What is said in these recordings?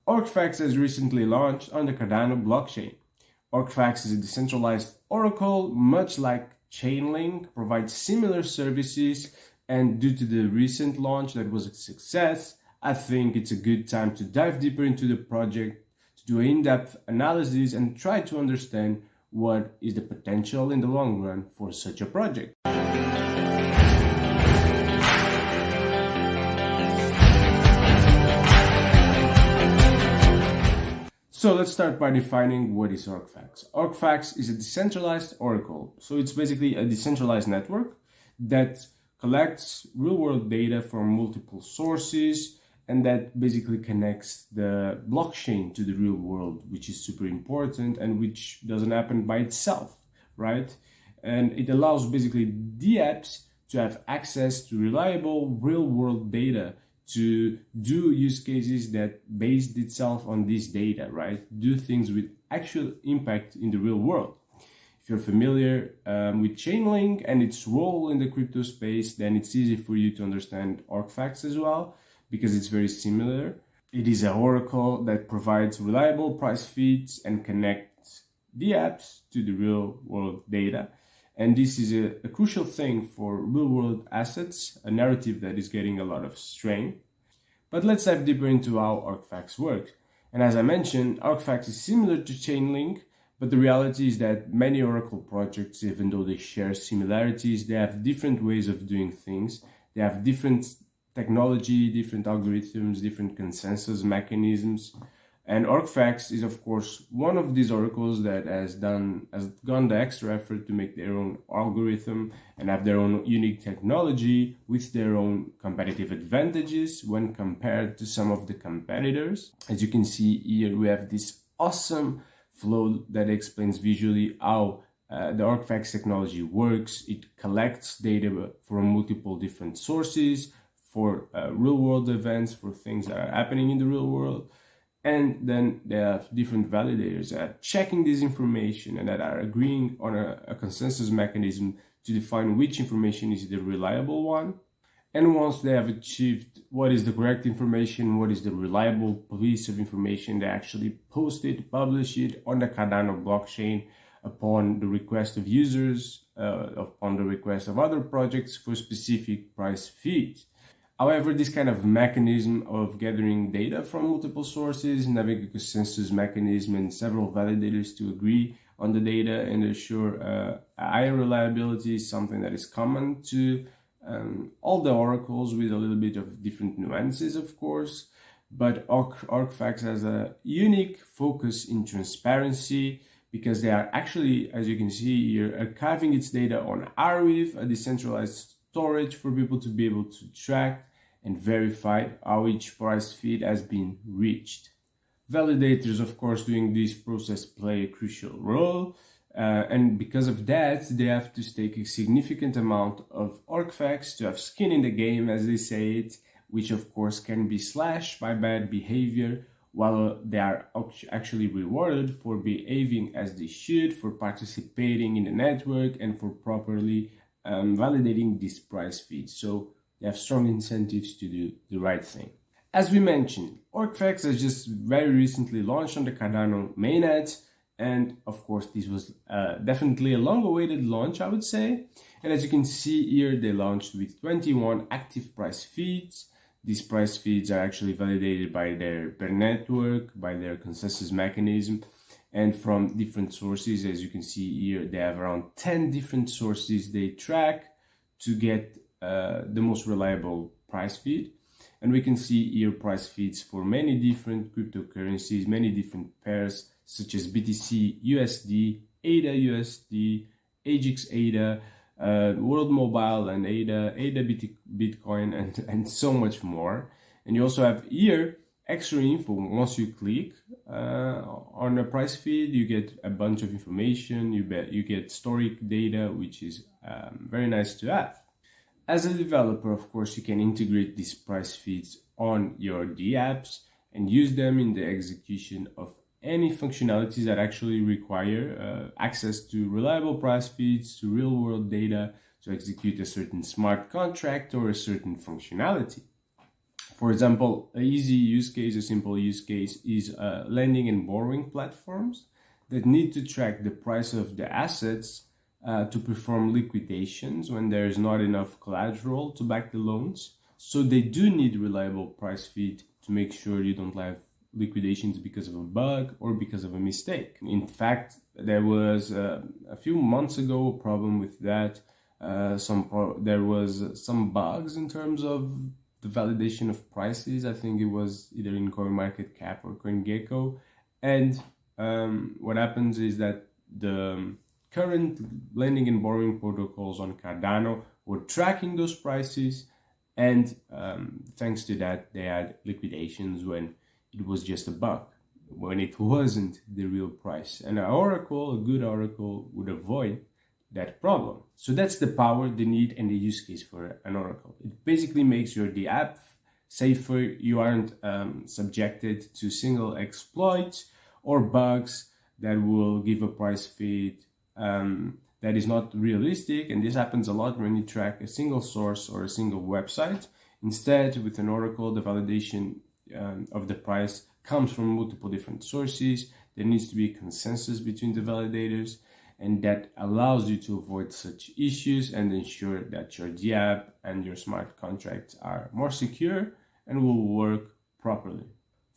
Orcfax has recently launched on the Cardano blockchain. Orcfax is a decentralized oracle, much like Chainlink, provides similar services, and due to the recent launch that was a success, I think it's a good time to dive deeper into the project, to do an in-depth analysis and try to understand what is the potential in the long run for such a project. So let's start by defining what is Orcfax. Orcfax is a decentralized oracle. So it's basically a decentralized network that collects real-world data from multiple sources and that basically connects the blockchain to the real world, which is super important and which doesn't happen by itself, right? And it allows basically the apps to have access to reliable real-world data to do use cases that based itself on this data, right? Do things with actual impact in the real world. If you're familiar with Chainlink and its role in the crypto space, then it's easy for you to understand Orcfax as well, because it's very similar. It is an oracle that provides reliable price feeds and connects the apps to the real world data. And this is a crucial thing for real-world assets, a narrative that is getting a lot of strain. But let's dive deeper into how Orcfax works. And as I mentioned, Orcfax is similar to Chainlink, but the reality is that many Oracle projects, even though they share similarities, they have different ways of doing things. They have different technology, different algorithms, different consensus mechanisms. And Orcfax is, of course, one of these oracles that has gone the extra effort to make their own algorithm and have their own unique technology with their own competitive advantages when compared to some of the competitors. As you can see here, we have this awesome flow that explains visually how the Orcfax technology works. It collects data from multiple different sources for real-world events, for things that are happening in the real world. And then they have different validators that are checking this information and that are agreeing on a consensus mechanism to define which information is the reliable one. And once they have achieved what is the correct information, what is the reliable piece of information, they actually post it, publish it on the Cardano blockchain upon the request of users, upon the request of other projects for specific price feeds. However, this kind of mechanism of gathering data from multiple sources and having a consensus mechanism and several validators to agree on the data and ensure higher reliability is something that is common to all the oracles, with a little bit of different nuances, of course. But Orcfax has a unique focus in transparency because they are actually, as you can see here, archiving its data on Arweave, a decentralized storage for people to be able to track and verify how each price feed has been reached. Validators, of course, during this process play a crucial role, and because of that, they have to stake a significant amount of Orcfax to have skin in the game, as they say it, which of course can be slashed by bad behavior, while they are actually rewarded for behaving as they should, for participating in the network, and for properly validating this price feed. So they have strong incentives to do the right thing. As we mentioned, Orcfax has just very recently launched on the Cardano Mainnet, and of course this was definitely a long-awaited launch, I would say. And as you can see here, they launched with 21 active price feeds. These price feeds are actually validated by their network, by their consensus mechanism, and from different sources. As you can see here, they have around 10 different sources they track to get the most reliable price feed. And we can see here price feeds for many different cryptocurrencies, many different pairs such as BTC, USD, ADA USD, AGX ADA, World Mobile and ADA Bitcoin, and so much more. And you also have here extra info. Once you click on the price feed, you get a bunch of information. You get historic data, which is very nice to have. As a developer, of course, you can integrate these price feeds on your apps and use them in the execution of any functionalities that actually require access to reliable price feeds, to real-world data, to execute a certain smart contract or a certain functionality. For example, a easy use case, a simple use case is lending and borrowing platforms that need to track the price of the assets to perform liquidations when there is not enough collateral to back the loans. So they do need reliable price feed to make sure you don't have liquidations because of a bug or because of a mistake. In fact, there was a few months ago a problem with that. There was some bugs in terms of the validation of prices. I think it was either in CoinMarketCap or CoinGecko. And what happens is that the current lending and borrowing protocols on Cardano were tracking those prices, and thanks to that, they had liquidations when it was just a bug, when it wasn't the real price. And a good oracle, would avoid that problem. So that's the power, the need, and the use case for an oracle. It basically makes the app safer. You aren't subjected to single exploits or bugs that will give a price feed that is not realistic. And this happens a lot when you track a single source or a single website. Instead, with an oracle, the validation of the price comes from multiple different sources. There needs to be consensus between the validators, and that allows you to avoid such issues and ensure that your DApp and your smart contracts are more secure and will work properly.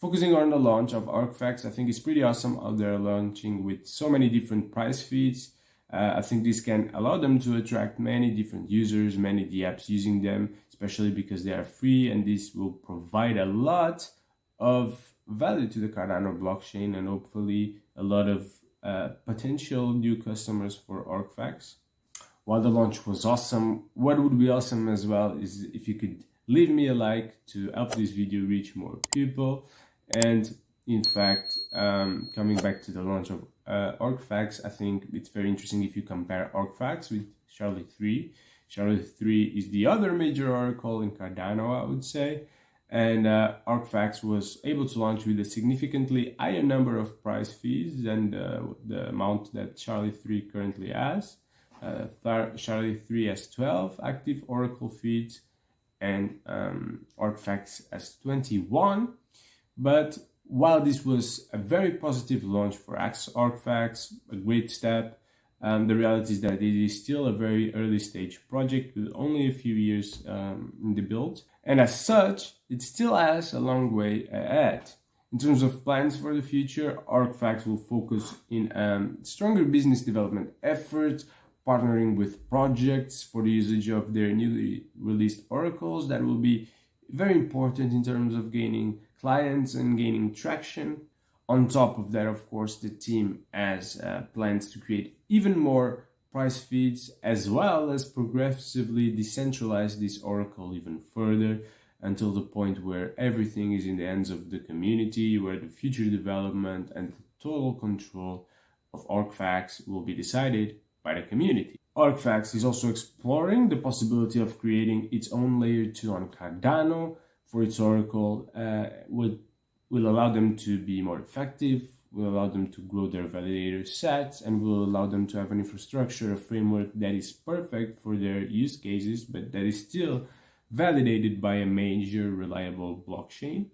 Focusing on the launch of Orcfax, I think it's pretty awesome how they're launching with so many different price feeds. I think this can allow them to attract many different users, many DApps using them, especially because they are free, and this will provide a lot of value to the Cardano blockchain and hopefully a lot of potential new customers for Orcfax. While the launch was awesome, what would be awesome as well is if you could leave me a like to help this video reach more people. And in fact, coming back to the launch of Orcfax, I think it's very interesting if you compare Orcfax with Charlie 3. Charlie 3 is the other major oracle in Cardano, I would say. And Orcfax was able to launch with a significantly higher number of price fees than the amount that Charlie 3 currently has. Charlie 3 has 12 active oracle feeds, and Orcfax has 21. But while this was a very positive launch for Orcfax, a great step, the reality is that it is still a very early stage project with only a few years in the build. And as such, it still has a long way ahead. In terms of plans for the future, Orcfax will focus in stronger business development efforts, partnering with projects for the usage of their newly released oracles. That will be very important in terms of gaining clients and gaining traction. On top of that, of course, the team has plans to create even more price feeds, as well as progressively decentralize this oracle even further until the point where everything is in the hands of the community, where the future development and the total control of Orcfax will be decided by the community. Orcfax is also exploring the possibility of creating its own layer 2 on Cardano for its oracle. Will allow them to be more effective, will allow them to grow their validator sets, and will allow them to have an infrastructure, a framework that is perfect for their use cases, but that is still validated by a major reliable blockchain.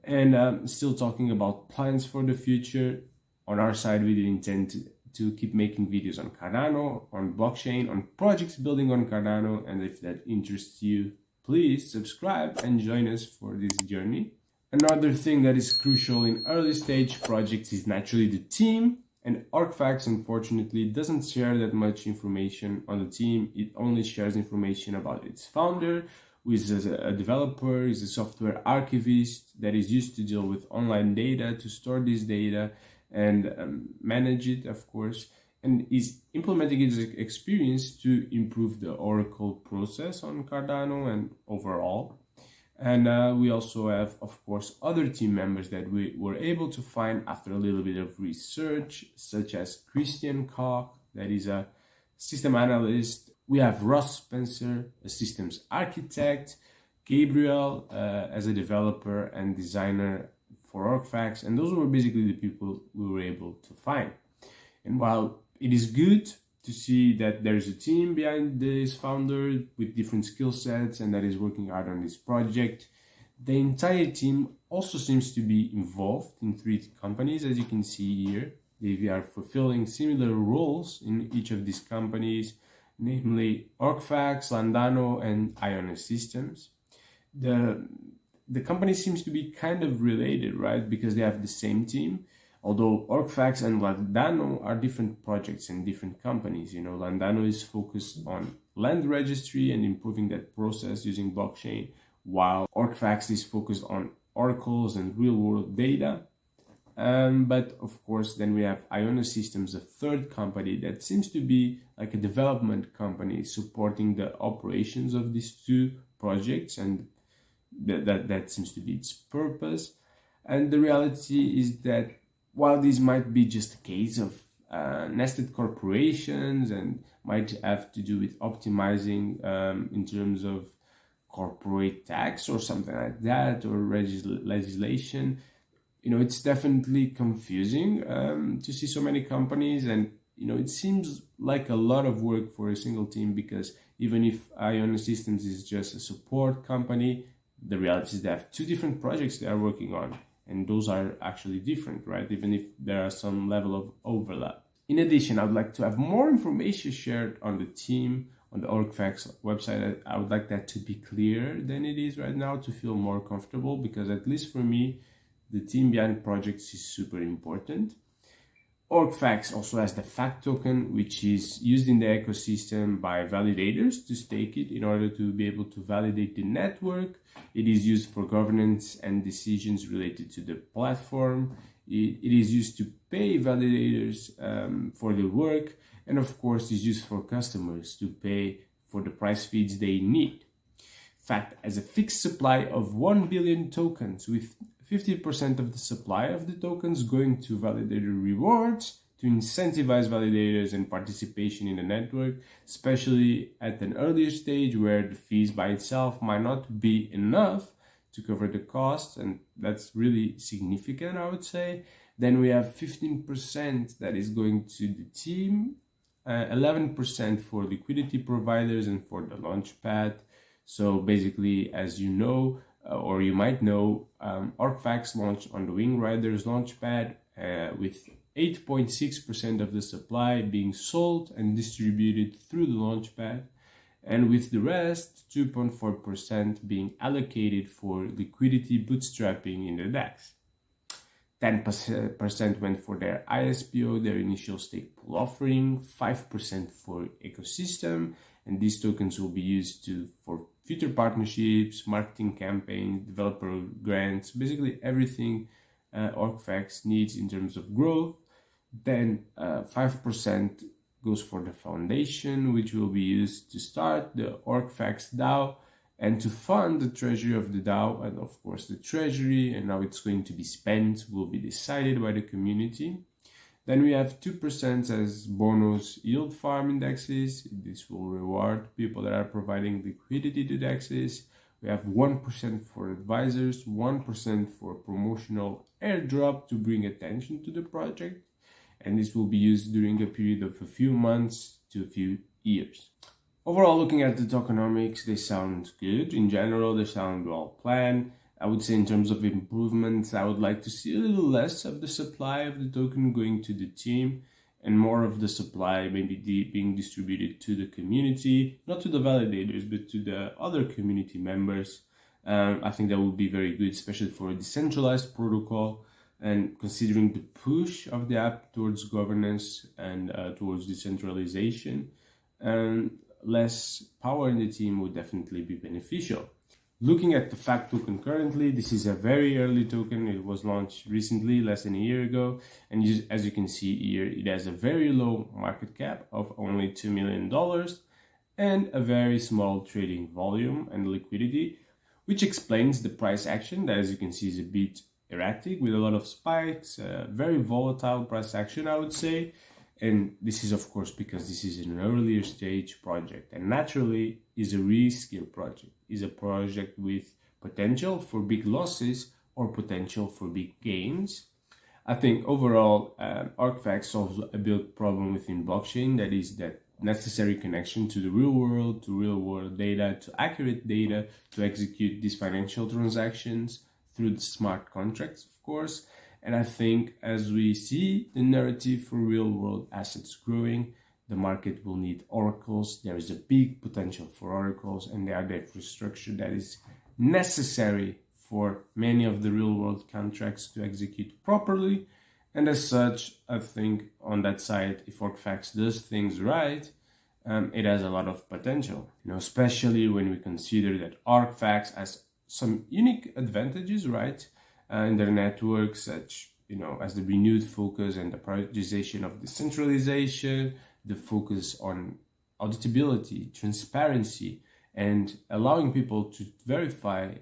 And still talking about plans for the future, on our side we intend to keep making videos on Cardano, on blockchain, on projects building on Cardano, and if that interests you, please subscribe and join us for this journey. Another thing that is crucial in early stage projects is naturally the team, and Orcfax unfortunately doesn't share that much information on the team. It only shares information about its founder, who is a developer, is a software archivist that is used to deal with online data, to store this data and manage it, of course, and is implementing his experience to improve the oracle process on Cardano and overall. And we also have, of course, other team members that we were able to find after a little bit of research, such as Christian Koch, that is a system analyst. We have Ross Spencer, a systems architect, Gabriel as a developer and designer for Orcfax, and those were basically the people we were able to find. And while it is good to see that there's a team behind this founder with different skill sets and that is working hard on this project, The entire team also seems to be involved in 3 companies, as you can see here. They are fulfilling similar roles in each of these companies, namely Orcfax, Landano, and Ionis Systems. The company seems to be kind of related, right? Because they have the same team. Although Orcfax and Landano are different projects and different companies. You know, Landano is focused on land registry and improving that process using blockchain, while Orcfax is focused on oracles and real-world data. But of course, then we have Ionis Systems, a third company that seems to be like a development company supporting the operations of these 2 projects, and that seems to be its purpose. And the reality is that while this might be just a case of nested corporations and might have to do with optimizing in terms of corporate tax or something like that, or legislation, you know, it's definitely confusing to see so many companies, and you know, it seems like a lot of work for a single team, because even if Ionis Systems is just a support company, the reality is they have 2 different projects they are working on, and those are actually different, right? Even if there are some level of overlap. In addition, I would like to have more information shared on the team, on the Orcfax website. I would like that to be clearer than it is right now, to feel more comfortable, because at least for me, the team behind projects is super important. Orcfax also has the FACT token, which is used in the ecosystem by validators to stake it in order to be able to validate the network. It is used for governance and decisions related to the platform. It is used to pay validators for their work, and of course is used for customers to pay for the price feeds they need. FACT has a fixed supply of 1 billion tokens, with 50% of the supply of the tokens going to validator rewards to incentivize validators and participation in the network, especially at an earlier stage where the fees by itself might not be enough to cover the costs, and that's really significant, I would say. Then we have 15% that is going to the team, 11% for liquidity providers and for the launchpad. So basically, as you know, or you might know, Orcfax launched on the Wing Riders launchpad with 8.6% of the supply being sold and distributed through the launchpad, and with the rest, 2.4% being allocated for liquidity bootstrapping in the DEX. 10% went for their ISPO, their initial stake pool offering, 5% for ecosystem, and these tokens will be used for future partnerships, marketing campaigns, developer grants, basically everything Orcfax needs in terms of growth. Then 5% goes for the foundation, which will be used to start the Orcfax DAO and to fund the treasury of the DAO. And of course, the treasury and how it's going to be spent will be decided by the community. Then we have 2% as bonus yield farm indexes. This will reward people that are providing liquidity to DEXs. We have 1% for advisors, 1% for promotional airdrop to bring attention to the project. And this will be used during a period of a few months to a few years. Overall, looking at the tokenomics, they sound good. In general, they sound well planned. I would say in terms of improvements, I would like to see a little less of the supply of the token going to the team and more of the supply maybe being distributed to the community, not to the validators, but to the other community members. I think that would be very good, especially for a decentralized protocol, and considering the push of the app towards governance and towards decentralization, less power in the team would definitely be beneficial. Looking at the FACT token currently, this is a very early token. It was launched recently, less than a year ago. And as you can see here, it has a very low market cap of only $2 million and a very small trading volume and liquidity, which explains the price action that, as you can see, is a bit erratic with a lot of spikes, very volatile price action, I would say. And this is, of course, because this is an earlier stage project and naturally is a reskill project, is a project with potential for big losses or potential for big gains. I think overall, Orcfax solves a big problem within blockchain, that is that necessary connection to the real world, to real world data, to accurate data, to execute these financial transactions through the smart contracts, of course. And I think as we see the narrative for real world assets growing, the market will need oracles. There is a big potential for oracles, and they are the infrastructure that is necessary for many of the real world contracts to execute properly. And as such, I think on that side, if Orcfax does things right, it has a lot of potential, especially when we consider that Orcfax has some unique advantages, right, in their network, such, as the renewed focus and the prioritization of decentralization, the focus on auditability, transparency, and allowing people to verify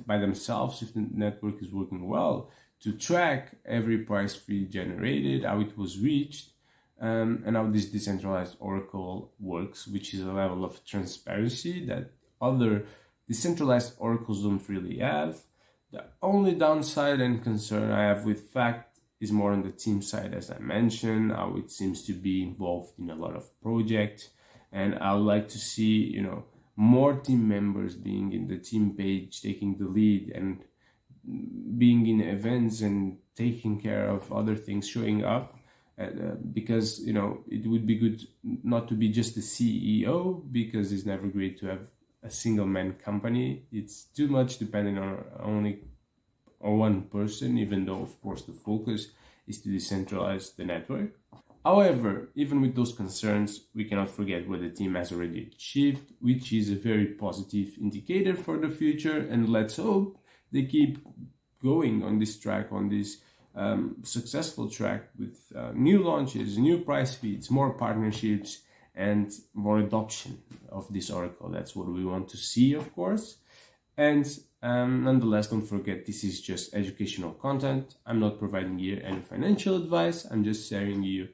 by themselves if the network is working well, to track every price feed generated, how it was reached, and how this decentralized oracle works, which is a level of transparency that other decentralized oracles don't really have. The only downside and concern I have with FACT is more on the team side, as I mentioned, how it seems to be involved in a lot of projects. And I would like to see, more team members being in the team page, taking the lead and being in events and taking care of other things, showing up, because, it would be good not to be just the CEO, because it's never great to have a single man company. It's too much depending on only on one person, even though of course the focus is to decentralize the network. However, even with those concerns, we cannot forget what the team has already achieved, which is a very positive indicator for the future. And let's hope they keep going on this track, on this successful track, with new launches, new price feeds, more partnerships, and more adoption of this oracle. That's what we want to see, of course. And nonetheless, don't forget, this is just educational content. I'm not providing you any financial advice. I'm just sharing you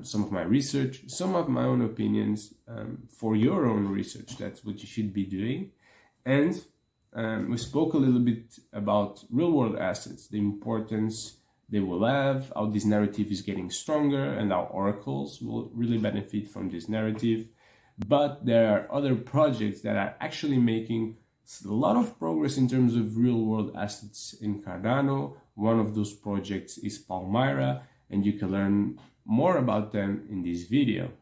some of my research, some of my own opinions for your own research. That's what you should be doing. And we spoke a little bit about real-world assets, the importance they will have, how this narrative is getting stronger, and how oracles will really benefit from this narrative. But there are other projects that are actually making a lot of progress in terms of real-world assets in Cardano. One of those projects is Palmyra, and you can learn more about them in this video.